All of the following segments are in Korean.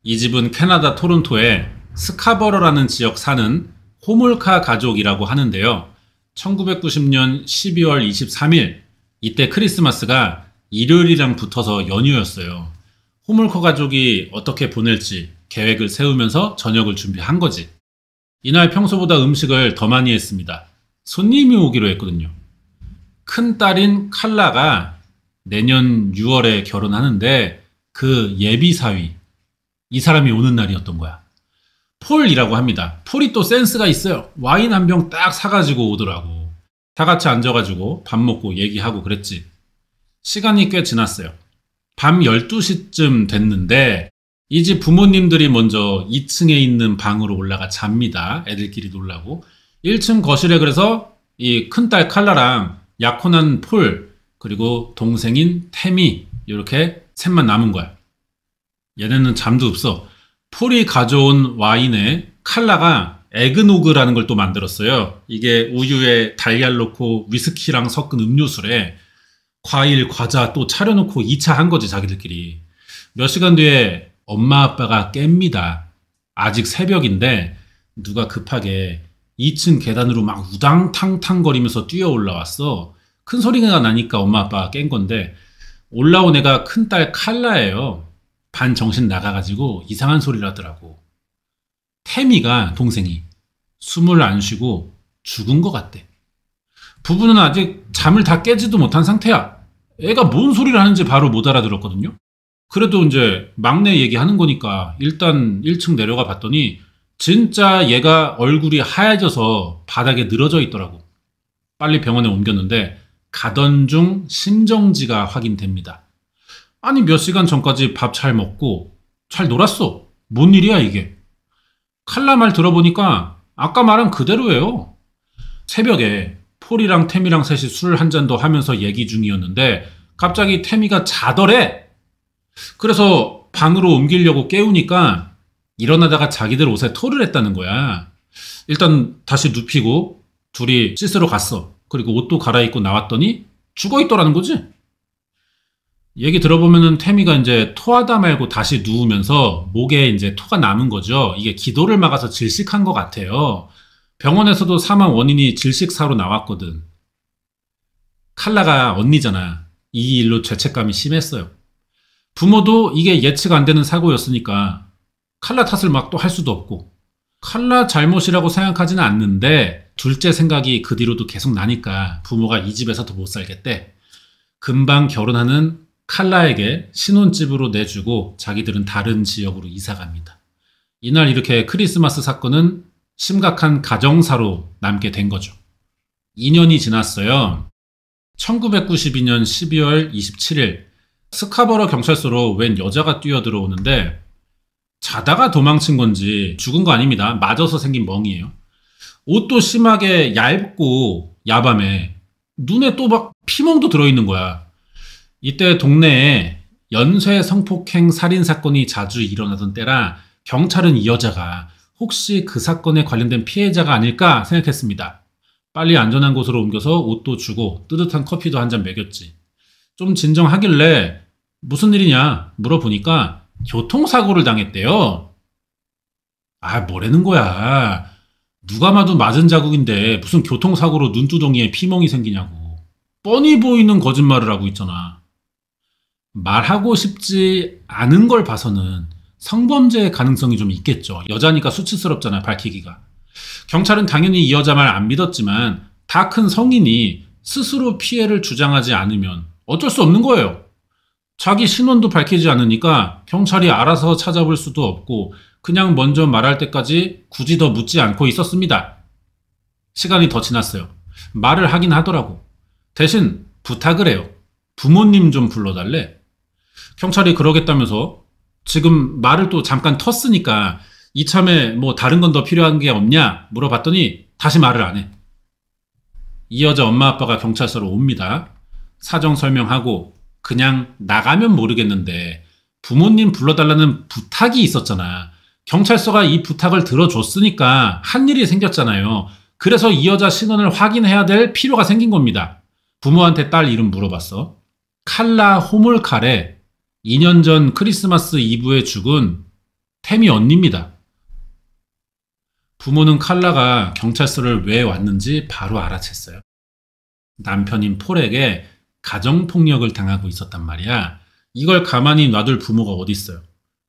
이 집은 캐나다 토론토의 스카버러라는 지역 사는 호몰카 가족이라고 하는데요. 1990년 12월 23일 이때 크리스마스가 일요일이랑 붙어서 연휴였어요. 호몰카 가족이 어떻게 보낼지 계획을 세우면서 저녁을 준비한 거지. 이날 평소보다 음식을 더 많이 했습니다. 손님이 오기로 했거든요. 큰딸인 칼라가 내년 6월에 결혼하는데 그 예비 사위, 이 사람이 오는 날이었던 거야. 폴이라고 합니다. 폴이 또 센스가 있어요. 와인 한 병 딱 사가지고 오더라고. 다 같이 앉아가지고 밥 먹고 얘기하고 그랬지. 시간이 꽤 지났어요. 밤 12시쯤 됐는데 이 집 부모님들이 먼저 2층에 있는 방으로 올라가 잡니다. 애들끼리 놀라고. 1층 거실에 그래서 이 큰딸 칼라랑 약혼한 폴 그리고 동생인 태미 이렇게 셋만 남은 거야. 얘네는 잠도 없어. 폴이 가져온 와인에 칼라가 에그노그라는 걸 또 만들었어요. 이게 우유에 달걀 넣고 위스키랑 섞은 음료수래. 과일, 과자 또 차려놓고 2차 한 거지 자기들끼리. 몇 시간 뒤에 엄마 아빠가 깹니다. 아직 새벽인데 누가 급하게 2층 계단으로 막 우당탕탕 거리면서 뛰어 올라왔어. 큰 소리가 나니까 엄마 아빠가 깬 건데 올라온 애가 큰딸 칼라예요. 반 정신 나가가지고 이상한 소리를 하더라고. 태미가 동생이 숨을 안 쉬고 죽은 것 같대. 부부는 아직 잠을 다 깨지도 못한 상태야. 애가 뭔 소리를 하는지 바로 못 알아들었거든요. 그래도 이제 막내 얘기하는 거니까 일단 1층 내려가 봤더니 진짜 얘가 얼굴이 하얘져서 바닥에 늘어져 있더라고. 빨리 병원에 옮겼는데 가던 중 심정지가 확인됩니다. 아니 몇 시간 전까지 밥 잘 먹고 잘 놀았어. 뭔 일이야 이게. 칼라 말 들어보니까 아까 말한 그대로예요. 새벽에 폴이랑 태미랑 셋이 술 한 잔 더 하면서 얘기 중이었는데 갑자기 태미가 자더래. 그래서 방으로 옮기려고 깨우니까 일어나다가 자기들 옷에 토를 했다는 거야. 일단 다시 눕히고 둘이 씻으러 갔어. 그리고 옷도 갈아입고 나왔더니 죽어 있더라는 거지. 얘기 들어보면은 태미가 이제 토하다 말고 다시 누우면서 목에 이제 토가 남은 거죠. 이게 기도를 막아서 질식한 것 같아요. 병원에서도 사망 원인이 질식사로 나왔거든. 칼라가 언니잖아. 이 일로 죄책감이 심했어요. 부모도 이게 예측 안 되는 사고였으니까 칼라 탓을 막 또 할 수도 없고 칼라 잘못이라고 생각하지는 않는데 둘째 생각이 그 뒤로도 계속 나니까 부모가 이 집에서 더 못 살겠대. 금방 결혼하는 칼라에게 신혼집으로 내주고 자기들은 다른 지역으로 이사갑니다. 이날 이렇게 크리스마스 사건은 심각한 가정사로 남게 된 거죠. 2년이 지났어요. 1992년 12월 27일 스카버러 경찰서로 웬 여자가 뛰어들어오는데 자다가 도망친 건지 죽은 거 아닙니다. 맞아서 생긴 멍이에요. 옷도 심하게 얇고 야밤에 눈에 또 막 피멍도 들어있는 거야. 이때 동네에 연쇄 성폭행 살인 사건이 자주 일어나던 때라 경찰은 이 여자가 혹시 그 사건에 관련된 피해자가 아닐까 생각했습니다. 빨리 안전한 곳으로 옮겨서 옷도 주고 뜨뜻한 커피도 한 잔 먹였지. 좀 진정하길래 무슨 일이냐 물어보니까 교통사고를 당했대요. 아, 뭐라는 거야. 누가 봐도 맞은 자국인데 무슨 교통사고로 눈두덩이에 피멍이 생기냐고. 뻔히 보이는 거짓말을 하고 있잖아. 말하고 싶지 않은 걸 봐서는 성범죄의 가능성이 좀 있겠죠. 여자니까 수치스럽잖아요, 밝히기가. 경찰은 당연히 이 여자 말 안 믿었지만 다 큰 성인이 스스로 피해를 주장하지 않으면 어쩔 수 없는 거예요. 자기 신원도 밝히지 않으니까 경찰이 알아서 찾아볼 수도 없고 그냥 먼저 말할 때까지 굳이 더 묻지 않고 있었습니다. 시간이 더 지났어요. 말을 하긴 하더라고. 대신 부탁을 해요. 부모님 좀 불러달래. 경찰이 그러겠다면서 지금 말을 또 잠깐 텄으니까 이참에 뭐 다른 건 더 필요한 게 없냐 물어봤더니 다시 말을 안 해. 이 여자 엄마 아빠가 경찰서로 옵니다. 사정 설명하고 그냥 나가면 모르겠는데 부모님 불러달라는 부탁이 있었잖아. 경찰서가 이 부탁을 들어줬으니까 한 일이 생겼잖아요. 그래서 이 여자 신원을 확인해야 될 필요가 생긴 겁니다. 부모한테 딸 이름 물어봤어. 칼라 호몰카래. 2년 전 크리스마스 이브에 죽은 태미 언니입니다. 부모는 칼라가 경찰서를 왜 왔는지 바로 알아챘어요. 남편인 폴에게 가정폭력을 당하고 있었단 말이야. 이걸 가만히 놔둘 부모가 어딨어요.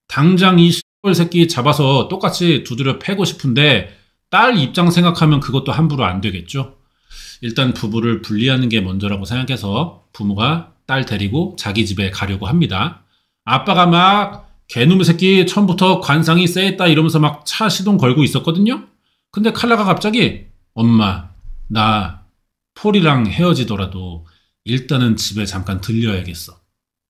당장 이 X벌 새끼 잡아서 똑같이 두드려 패고 싶은데 딸 입장 생각하면 그것도 함부로 안 되겠죠. 일단 부부를 분리하는 게 먼저라고 생각해서 부모가 딸 데리고 자기 집에 가려고 합니다. 아빠가 막 개놈의 새끼 처음부터 관상이 쎄했다 이러면서 막 차 시동 걸고 있었거든요. 근데 칼라가 갑자기 엄마 나 폴이랑 헤어지더라도 일단은 집에 잠깐 들려야겠어.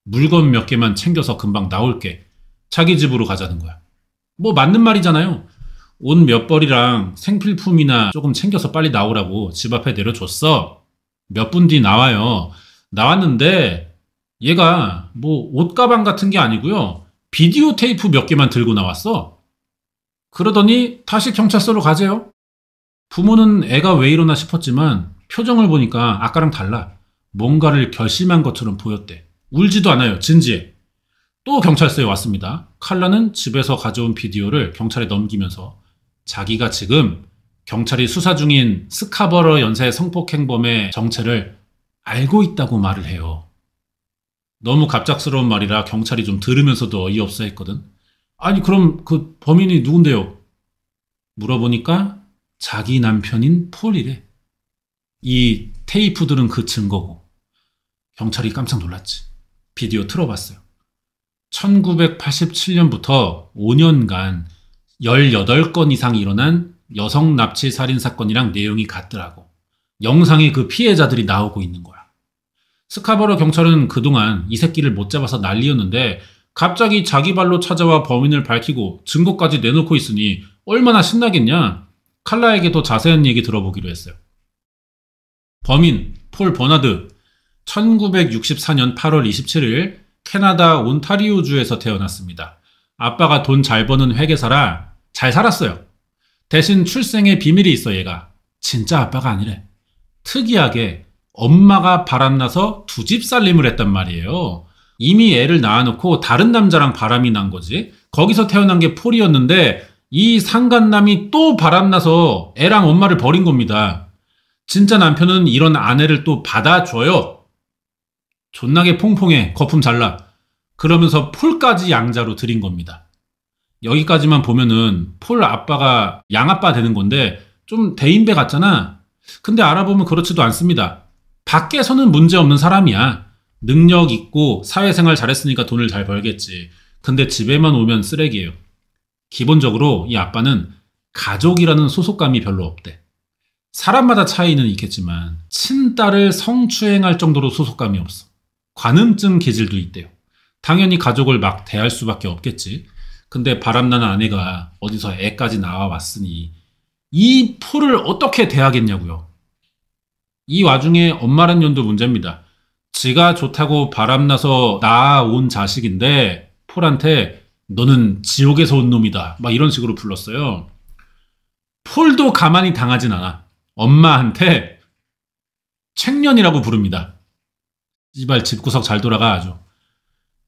물건 몇 개만 챙겨서 금방 나올게. 자기 집으로 가자는 거야. 뭐 맞는 말이잖아요. 옷 몇 벌이랑 생필품이나 조금 챙겨서 빨리 나오라고 집 앞에 내려줬어. 몇 분 뒤 나와요. 나왔는데 얘가 뭐 옷가방 같은 게 아니고요. 비디오 테이프 몇 개만 들고 나왔어. 그러더니 다시 경찰서로 가재요. 부모는 애가 왜 이러나 싶었지만 표정을 보니까 아까랑 달라. 뭔가를 결심한 것처럼 보였대. 울지도 않아요. 진지해. 또 경찰서에 왔습니다. 칼라는 집에서 가져온 비디오를 경찰에 넘기면서 자기가 지금 경찰이 수사 중인 스카버러 연쇄 성폭행범의 정체를 알고 있다고 말을 해요. 너무 갑작스러운 말이라 경찰이 좀 들으면서도 어이없어 했거든. 아니 그럼 그 범인이 누군데요? 물어보니까 자기 남편인 폴이래. 이 테이프들은 그 증거고. 경찰이 깜짝 놀랐지. 비디오 틀어봤어요. 1987년부터 5년간 18건 이상 일어난 여성 납치 살인 사건이랑 내용이 같더라고. 영상에 그 피해자들이 나오고 있는 거야. 스카버러 경찰은 그동안 이 새끼를 못 잡아서 난리였는데 갑자기 자기 발로 찾아와 범인을 밝히고 증거까지 내놓고 있으니 얼마나 신나겠냐. 칼라에게 더 자세한 얘기 들어보기로 했어요. 범인 폴 버나드 1964년 8월 27일 캐나다 온타리오주에서 태어났습니다. 아빠가 돈 잘 버는 회계사라 잘 살았어요. 대신 출생에 비밀이 있어 얘가. 진짜 아빠가 아니래. 특이하게 엄마가 바람나서 두 집 살림을 했단 말이에요. 이미 애를 낳아놓고 다른 남자랑 바람이 난 거지. 거기서 태어난 게 폴이었는데 이 상간남이 또 바람나서 애랑 엄마를 버린 겁니다. 진짜 남편은 이런 아내를 또 받아줘요. 존나게 퐁퐁해. 거품 잘나. 그러면서 폴까지 양자로 들인 겁니다. 여기까지만 보면은 폴 아빠가 양아빠 되는 건데 좀 대인배 같잖아. 근데 알아보면 그렇지도 않습니다. 밖에서는 문제없는 사람이야. 능력 있고 사회생활 잘했으니까 돈을 잘 벌겠지. 근데 집에만 오면 쓰레기예요. 기본적으로 이 아빠는 가족이라는 소속감이 별로 없대. 사람마다 차이는 있겠지만 친딸을 성추행할 정도로 소속감이 없어. 관음증 기질도 있대요. 당연히 가족을 막 대할 수밖에 없겠지. 근데 바람나는 아내가 어디서 애까지 나와왔으니 이 폴을 어떻게 대하겠냐고요. 이 와중에 엄마란 년도 문제입니다. 지가 좋다고 바람나서 낳아온 자식인데 폴한테 너는 지옥에서 온 놈이다 막 이런 식으로 불렀어요. 폴도 가만히 당하진 않아. 엄마한테 책년이라고 부릅니다. 이발 집구석 잘 돌아가 아주.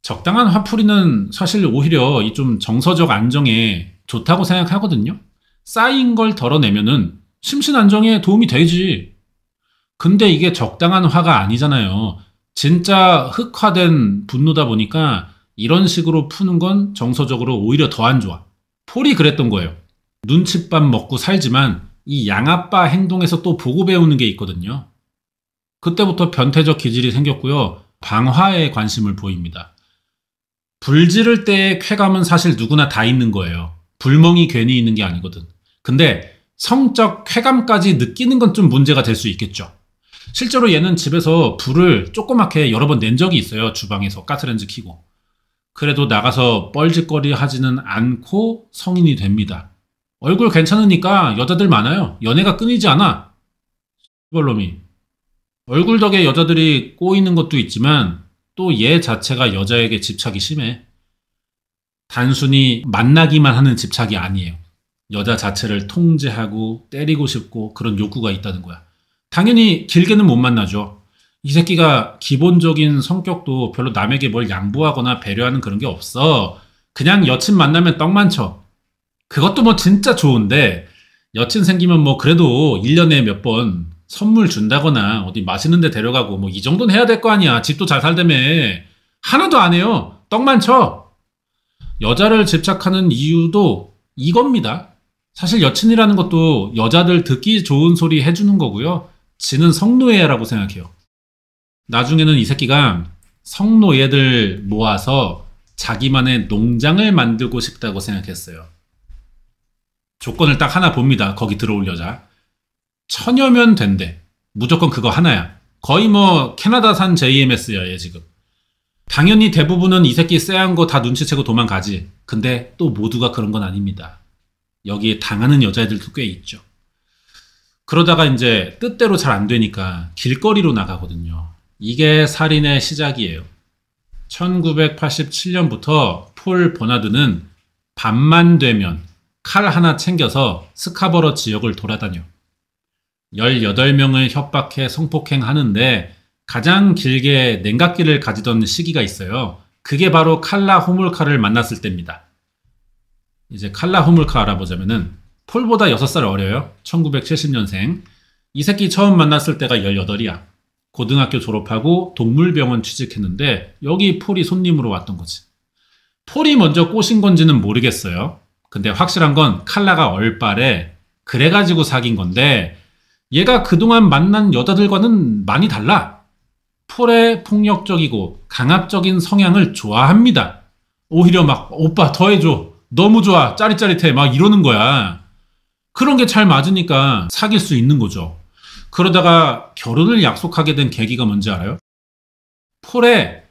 적당한 화풀이는 사실 오히려 이 좀 정서적 안정에 좋다고 생각하거든요. 쌓인 걸 덜어내면은 심신 안정에 도움이 되지. 근데 이게 적당한 화가 아니잖아요. 진짜 흑화된 분노다 보니까 이런 식으로 푸는 건 정서적으로 오히려 더 안 좋아. 폴이 그랬던 거예요. 눈칫밥 먹고 살지만 이 양아빠 행동에서 또 보고 배우는 게 있거든요. 그때부터 변태적 기질이 생겼고요. 방화에 관심을 보입니다. 불 지를 때의 쾌감은 사실 누구나 다 있는 거예요. 불멍이 괜히 있는 게 아니거든. 근데 성적 쾌감까지 느끼는 건 좀 문제가 될 수 있겠죠. 실제로 얘는 집에서 불을 조그맣게 여러 번 낸 적이 있어요. 주방에서 가스레인지 켜고. 그래도 나가서 뻘짓거리 하지는 않고 성인이 됩니다. 얼굴 괜찮으니까 여자들 많아요. 연애가 끊이지 않아. 시벌놈이. 얼굴 덕에 여자들이 꼬이는 것도 있지만 또 얘 자체가 여자에게 집착이 심해. 단순히 만나기만 하는 집착이 아니에요. 여자 자체를 통제하고 때리고 싶고 그런 욕구가 있다는 거야. 당연히 길게는 못 만나죠. 이 새끼가 기본적인 성격도 별로 남에게 뭘 양보하거나 배려하는 그런 게 없어. 그냥 여친 만나면 떡만 쳐. 그것도 뭐 진짜 좋은데 여친 생기면 뭐 그래도 1년에 몇 번 선물 준다거나 어디 맛있는 데 데려가고 뭐 이 정도는 해야 될 거 아니야. 집도 잘 살다며. 하나도 안 해요. 떡만 쳐. 여자를 집착하는 이유도 이겁니다. 사실 여친이라는 것도 여자들 듣기 좋은 소리 해주는 거고요. 지는 성노예라고 생각해요. 나중에는 이 새끼가 성노예들 모아서 자기만의 농장을 만들고 싶다고 생각했어요. 조건을 딱 하나 봅니다. 거기 들어올 여자. 처녀면 된대. 무조건 그거 하나야. 거의 뭐 캐나다산 JMS야 얘 지금. 당연히 대부분은 이 새끼 쎄한 거 다 눈치채고 도망가지. 근데 또 모두가 그런 건 아닙니다. 여기에 당하는 여자애들도 꽤 있죠. 그러다가 이제 뜻대로 잘 안 되니까 길거리로 나가거든요. 이게 살인의 시작이에요. 1987년부터 폴 버나드는 밤만 되면 칼 하나 챙겨서 스카버러 지역을 돌아다녀. 18명을 협박해 성폭행하는데 가장 길게 냉각기를 가지던 시기가 있어요. 그게 바로 칼라 호몰카를 만났을 때입니다. 이제 칼라 호몰카 알아보자면은 폴보다 6살 어려요. 1970년생. 이 새끼 처음 만났을 때가 18이야. 고등학교 졸업하고 동물병원 취직했는데 여기 폴이 손님으로 왔던 거지. 폴이 먼저 꼬신 건지는 모르겠어요. 근데 확실한 건 칼라가 얼빠래. 그래가지고 사귄 건데 얘가 그동안 만난 여자들과는 많이 달라. 폴의 폭력적이고 강압적인 성향을 좋아합니다. 오히려 막 오빠 더 해줘. 너무 좋아. 짜릿짜릿해. 막 이러는 거야. 그런 게 잘 맞으니까 사귈 수 있는 거죠. 그러다가 결혼을 약속하게 된 계기가 뭔지 알아요? 폴의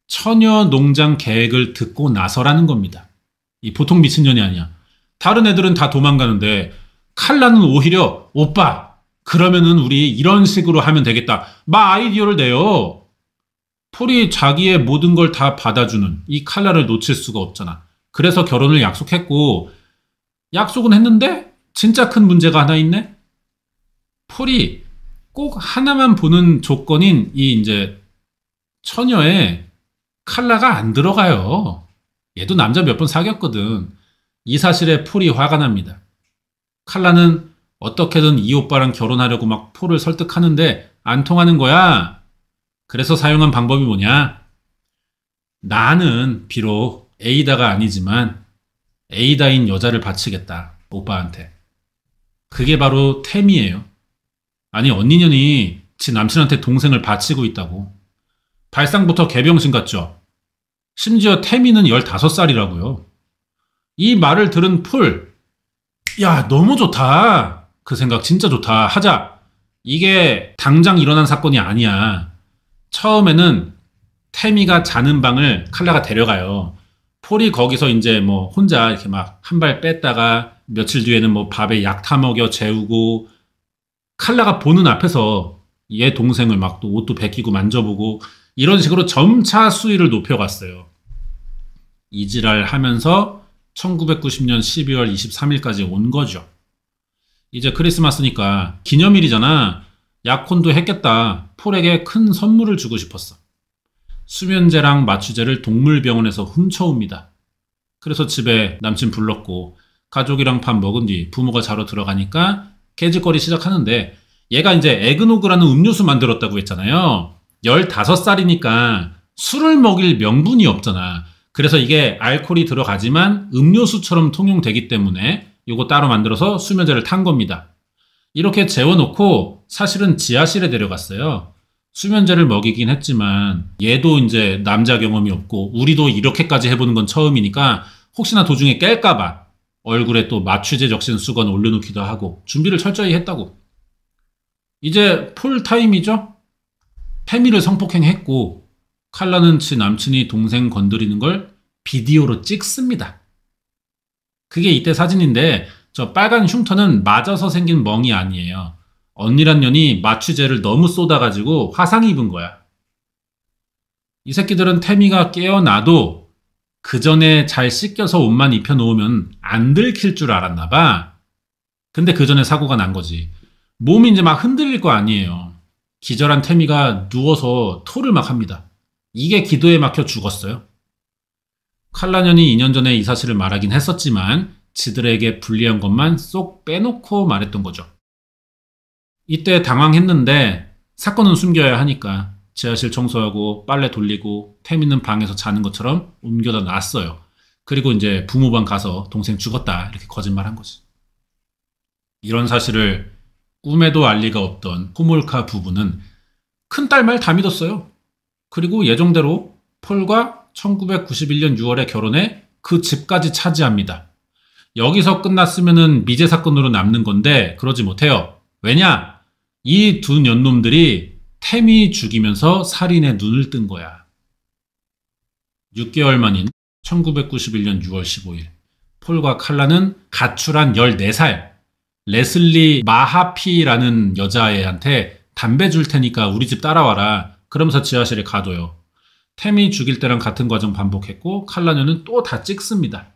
처녀 농장 계획을 듣고 나서라는 겁니다. 이 보통 미친년이 아니야. 다른 애들은 다 도망가는데 칼라는 오히려 오빠 그러면은 우리 이런 식으로 하면 되겠다. 막 아이디어를 내요. 폴이 자기의 모든 걸 다 받아주는 이 칼라를 놓칠 수가 없잖아. 그래서 결혼을 약속했고 약속은 했는데 진짜 큰 문제가 하나 있네. 폴이 꼭 하나만 보는 조건인 이 이제 처녀에 칼라가 안 들어가요. 얘도 남자 몇 번 사귀었거든. 이 사실에 폴이 화가 납니다. 칼라는 어떻게든 이 오빠랑 결혼하려고 막 폴을 설득하는데 안 통하는 거야. 그래서 사용한 방법이 뭐냐? 나는 비록 에이다가 아니지만 에이다인 여자를 바치겠다. 오빠한테. 그게 바로 템이에요. 아니 언니년이 지 남친한테 동생을 바치고 있다고. 발상부터 개병신 같죠? 심지어 태미는 15살이라고요. 이 말을 들은 폴, 야 너무 좋다. 그 생각 진짜 좋다. 하자. 이게 당장 일어난 사건이 아니야. 처음에는 태미가 자는 방을 칼라가 데려가요. 폴이 거기서 이제 뭐 혼자 이렇게 막 한 발 뺐다가 며칠 뒤에는 뭐 밥에 약 타먹여 재우고 칼라가 보는 앞에서 얘 동생을 막 또 옷도 벗기고 만져보고 이런 식으로 점차 수위를 높여갔어요. 이지랄 하면서 1990년 12월 23일까지 온 거죠. 이제 크리스마스니까 기념일이잖아. 약혼도 했겠다. 폴에게 큰 선물을 주고 싶었어. 수면제랑 마취제를 동물병원에서 훔쳐옵니다. 그래서 집에 남친 불렀고 가족이랑 밥 먹은 뒤 부모가 자러 들어가니까 깨짓거리 시작하는데 얘가 이제 에그노그라는 음료수 만들었다고 했잖아요. 15살이니까 술을 먹일 명분이 없잖아. 그래서 이게 알코올이 들어가지만 음료수처럼 통용되기 때문에 이거 따로 만들어서 수면제를 탄 겁니다. 이렇게 재워놓고 사실은 지하실에 데려갔어요. 수면제를 먹이긴 했지만 얘도 이제 남자 경험이 없고 우리도 이렇게까지 해보는 건 처음이니까 혹시나 도중에 깰까봐 얼굴에 또 마취제 적신 수건 올려놓기도 하고 준비를 철저히 했다고. 이제 풀타임이죠? 태미를 성폭행했고 칼라는 지 남친이 동생 건드리는 걸 비디오로 찍습니다. 그게 이때 사진인데 저 빨간 흉터는 맞아서 생긴 멍이 아니에요. 언니란 년이 마취제를 너무 쏟아가지고 화상 입은 거야. 이 새끼들은 태미가 깨어나도 그 전에 잘 씻겨서 옷만 입혀놓으면 안 들킬 줄 알았나 봐. 근데 그 전에 사고가 난 거지. 몸이 이제 막 흔들릴 거 아니에요. 기절한 태미가 누워서 토를 막 합니다. 이게 기도에 막혀 죽었어요. 칼라년이 2년 전에 이 사실을 말하긴 했었지만 지들에게 불리한 것만 쏙 빼놓고 말했던 거죠. 이때 당황했는데 사건은 숨겨야 하니까 지하실 청소하고 빨래 돌리고 템 있는 방에서 자는 것처럼 옮겨다 놨어요. 그리고 이제 부모방 가서 동생 죽었다 이렇게 거짓말한 거지. 이런 사실을 꿈에도 알 리가 없던 호몰카 부부는 큰딸 말 다 믿었어요. 그리고 예정대로 폴과 1991년 6월에 결혼해 그 집까지 차지합니다. 여기서 끝났으면 미제 사건으로 남는 건데 그러지 못해요. 왜냐? 이 두 년놈들이 템이 죽이면서 살인에 눈을 뜬 거야. 6개월 만인 1991년 6월 15일 폴과 칼라는 가출한 14살 레슬리 마하피라는 여자애한테 담배 줄 테니까 우리 집 따라와라 그러면서 지하실에 가둬요. 템이 죽일 때랑 같은 과정 반복했고 칼라녀는 또 다 찍습니다.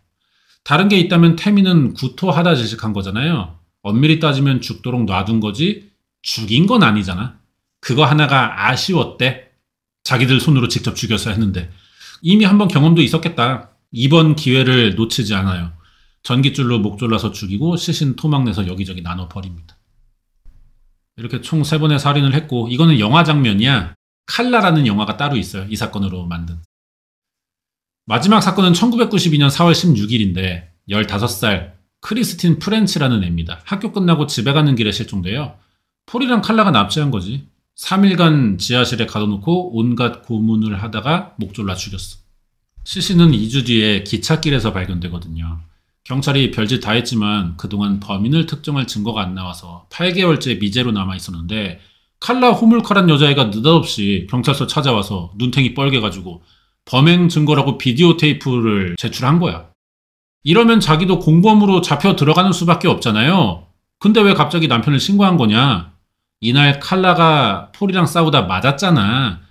다른 게 있다면 태미는 구토하다 질식한 거잖아요. 엄밀히 따지면 죽도록 놔둔 거지 죽인 건 아니잖아. 그거 하나가 아쉬웠대. 자기들 손으로 직접 죽여서 했는데 이미 한번 경험도 있었겠다. 이번 기회를 놓치지 않아요. 전깃줄로 목 졸라서 죽이고 시신 토막내서 여기저기 나눠버립니다. 이렇게 총 3번의 살인을 했고 이거는 영화 장면이야. 칼라라는 영화가 따로 있어요. 이 사건으로 만든. 마지막 사건은 1992년 4월 16일인데 15살 크리스틴 프렌치라는 애입니다. 학교 끝나고 집에 가는 길에 실종돼요. 폴이랑 칼라가 납치한 거지. 3일간 지하실에 가둬놓고 온갖 고문을 하다가 목 졸라 죽였어. 시신은 2주 뒤에 기찻길에서 발견되거든요. 경찰이 별짓 다 했지만 그동안 범인을 특정할 증거가 안 나와서 8개월째 미제로 남아있었는데 칼라 호물카란 여자애가 느닷없이 경찰서 찾아와서 눈탱이 뻘개가지고 범행 증거라고 비디오 테이프를 제출한 거야. 이러면 자기도 공범으로 잡혀 들어가는 수밖에 없잖아요. 근데 왜 갑자기 남편을 신고한 거냐? 이날 칼라가 폴이랑 싸우다 맞았잖아.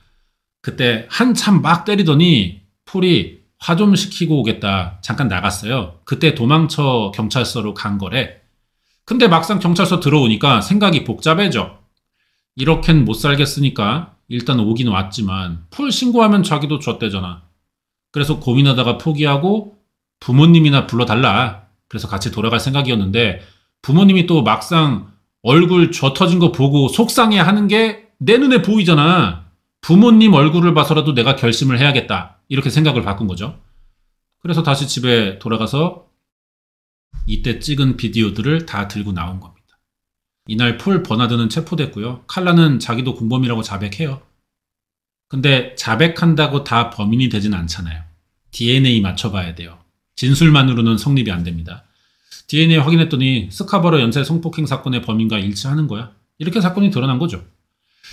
그때 한참 막 때리더니 폴이 화 좀 시키고 오겠다 잠깐 나갔어요. 그때 도망쳐 경찰서로 간 거래. 근데 막상 경찰서 들어오니까 생각이 복잡해져. 이렇겐 못 살겠으니까 일단 오긴 왔지만 폴 신고하면 자기도 줬대잖아. 그래서 고민하다가 포기하고 부모님이나 불러달라. 그래서 같이 돌아갈 생각이었는데 부모님이 또 막상 얼굴 쥐어 터진 거 보고 속상해 하는 게 내 눈에 보이잖아. 부모님 얼굴을 봐서라도 내가 결심을 해야겠다. 이렇게 생각을 바꾼 거죠. 그래서 다시 집에 돌아가서 이때 찍은 비디오들을 다 들고 나온 겁니다. 이날 폴 버나드는 체포됐고요. 칼라는 자기도 공범이라고 자백해요. 근데 자백한다고 다 범인이 되진 않잖아요. DNA 맞춰봐야 돼요. 진술만으로는 성립이 안 됩니다. DNA 확인했더니 스카버러 연쇄 성폭행 사건의 범인과 일치하는 거야. 이렇게 사건이 드러난 거죠.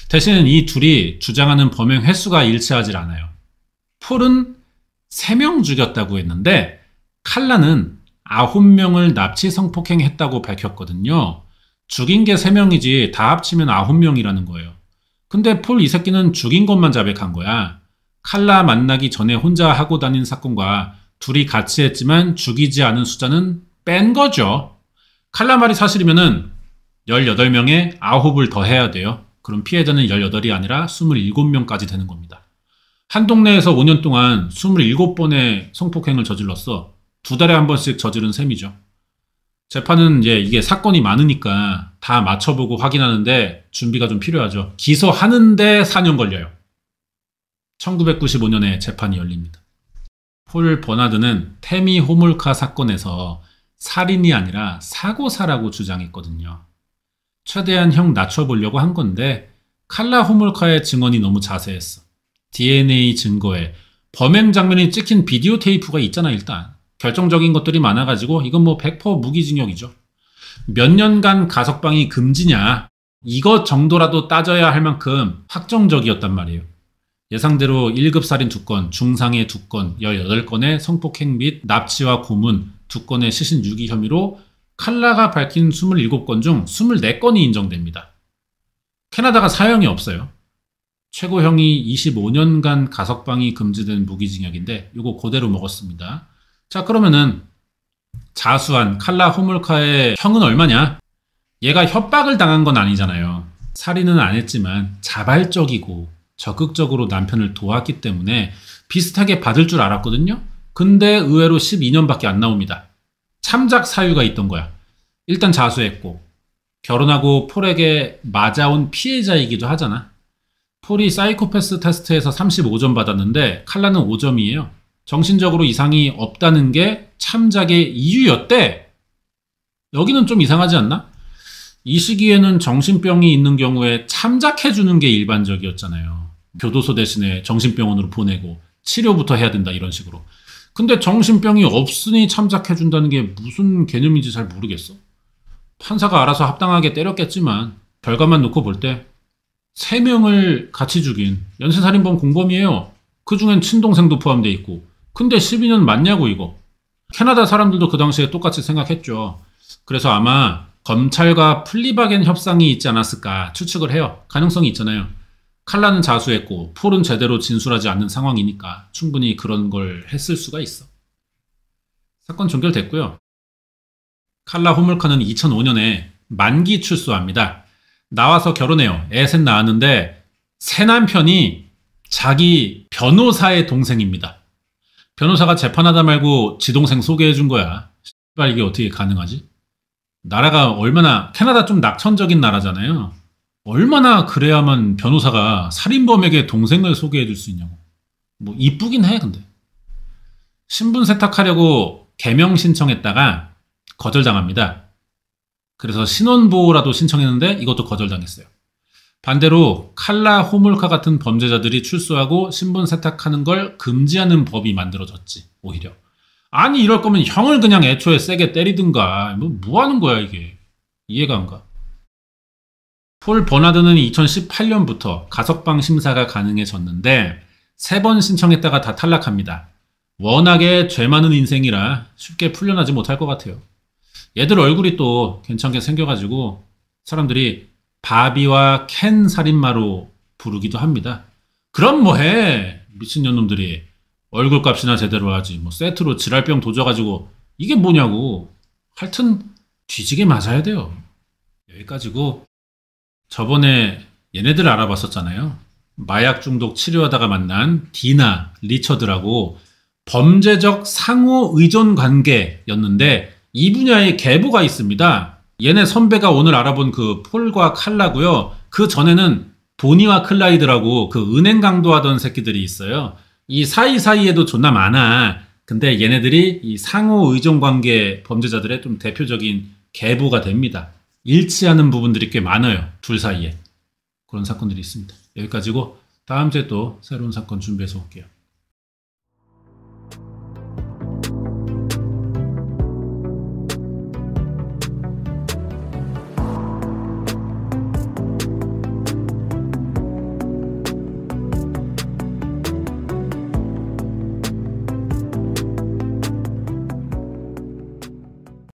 대신 이 둘이 주장하는 범행 횟수가 일치하질 않아요. 폴은 3명 죽였다고 했는데 칼라는 9명을 납치 성폭행했다고 밝혔거든요. 죽인 게 3명이지 다 합치면 9명이라는 거예요. 근데 폴 이 새끼는 죽인 것만 자백한 거야. 칼라 만나기 전에 혼자 하고 다닌 사건과 둘이 같이 했지만 죽이지 않은 숫자는 뺀 거죠. 칼라 말이 사실이면은 18명에 9을 더 해야 돼요. 그럼 피해자는 18이 아니라 27명까지 되는 겁니다. 한 동네에서 5년 동안 27번의 성폭행을 저질렀어. 2달에 한 번씩 저지른 셈이죠. 재판은 이게 사건이 많으니까 다 맞춰보고 확인하는데 준비가 좀 필요하죠. 기소하는데 4년 걸려요. 1995년에 재판이 열립니다. 폴 버나드는 태미 호몰카 사건에서 살인이 아니라 사고사라고 주장했거든요. 최대한 형 낮춰보려고 한 건데 칼라 호몰카의 증언이 너무 자세했어. DNA 증거에 범행 장면이 찍힌 비디오 테이프가 있잖아. 일단 결정적인 것들이 많아가지고 이건 뭐 100% 무기징역이죠. 몇 년간 가석방이 금지냐 이것 정도라도 따져야 할 만큼 확정적이었단 말이에요. 예상대로 1급 살인 2건, 중상해 2건, 18건의 성폭행 및 납치와 고문, 2건의 시신 유기 혐의로 칼라가 밝힌 27건 중 24건이 인정됩니다. 캐나다가 사형이 없어요. 최고형이 25년간 가석방이 금지된 무기징역인데 이거 그대로 먹었습니다. 자, 그러면은 자수한 칼라 호몰카의 형은 얼마냐? 얘가 협박을 당한 건 아니잖아요. 살인은 안 했지만 자발적이고 적극적으로 남편을 도왔기 때문에 비슷하게 받을 줄 알았거든요. 근데 의외로 12년밖에 안 나옵니다. 참작 사유가 있던 거야. 일단 자수했고 결혼하고 폴에게 맞아온 피해자이기도 하잖아. 폴이 사이코패스 테스트에서 35점 받았는데 칼라는 5점이에요. 정신적으로 이상이 없다는 게 참작의 이유였대. 여기는 좀 이상하지 않나? 이 시기에는 정신병이 있는 경우에 참작해주는 게 일반적이었잖아요. 교도소 대신에 정신병원으로 보내고 치료부터 해야 된다 이런 식으로. 근데 정신병이 없으니 참작해준다는 게 무슨 개념인지 잘 모르겠어. 판사가 알아서 합당하게 때렸겠지만 결과만 놓고 볼 때 3명을 같이 죽인 연쇄살인범 공범이에요. 그중엔 친동생도 포함돼 있고. 근데 12년 맞냐고 이거. 캐나다 사람들도 그 당시에 똑같이 생각했죠. 그래서 아마 검찰과 플리바겐 협상이 있지 않았을까 추측을 해요. 가능성이 있잖아요. 칼라는 자수했고 폴은 제대로 진술하지 않는 상황이니까 충분히 그런 걸 했을 수가 있어. 사건 종결됐고요. 칼라 호물카는 2005년에 만기 출소합니다. 나와서 결혼해요. 애 셋 낳았는데 새 남편이 자기 변호사의 동생입니다. 변호사가 재판하다 말고 지 동생 소개해준 거야. 씨발 이게 어떻게 가능하지? 나라가 얼마나 캐나다 좀 낙천적인 나라잖아요. 얼마나 그래야만 변호사가 살인범에게 동생을 소개해줄 수 있냐고. 뭐 이쁘긴 해 근데. 신분 세탁하려고 개명 신청했다가 거절당합니다. 그래서 신원보호라도 신청했는데 이것도 거절당했어요. 반대로 칼라 호몰카 같은 범죄자들이 출소하고 신분 세탁하는 걸 금지하는 법이 만들어졌지 오히려. 아니 이럴 거면 형을 그냥 애초에 세게 때리든가 뭐 하는 거야 이게. 이해가 안 가. 폴 버나드는 2018년부터 가석방 심사가 가능해졌는데 3번 신청했다가 다 탈락합니다. 워낙에 죄 많은 인생이라 쉽게 풀려나지 못할 것 같아요. 얘들 얼굴이 또 괜찮게 생겨가지고 사람들이 바비와 켄 살인마로 부르기도 합니다. 그럼 뭐해 미친년놈들이. 얼굴값이나 제대로 하지 뭐 세트로 지랄병 도져가지고 이게 뭐냐고. 하여튼 뒤지게 맞아야 돼요. 여기까지고. 저번에 얘네들 알아봤었잖아요. 마약 중독 치료하다가 만난 디나, 리처드라고 범죄적 상호 의존 관계였는데 이 분야에 계보가 있습니다. 얘네 선배가 오늘 알아본 그 폴과 칼라고요. 그 전에는 보니와 클라이드라고 그 은행 강도하던 새끼들이 있어요. 이 사이사이에도 존나 많아. 근데 얘네들이 이 상호 의존 관계 범죄자들의 좀 대표적인 계보가 됩니다. 일치하는 부분들이 꽤 많아요. 둘 사이에. 그런 사건들이 있습니다. 여기까지고 다음 주에 또 새로운 사건 준비해서 올게요.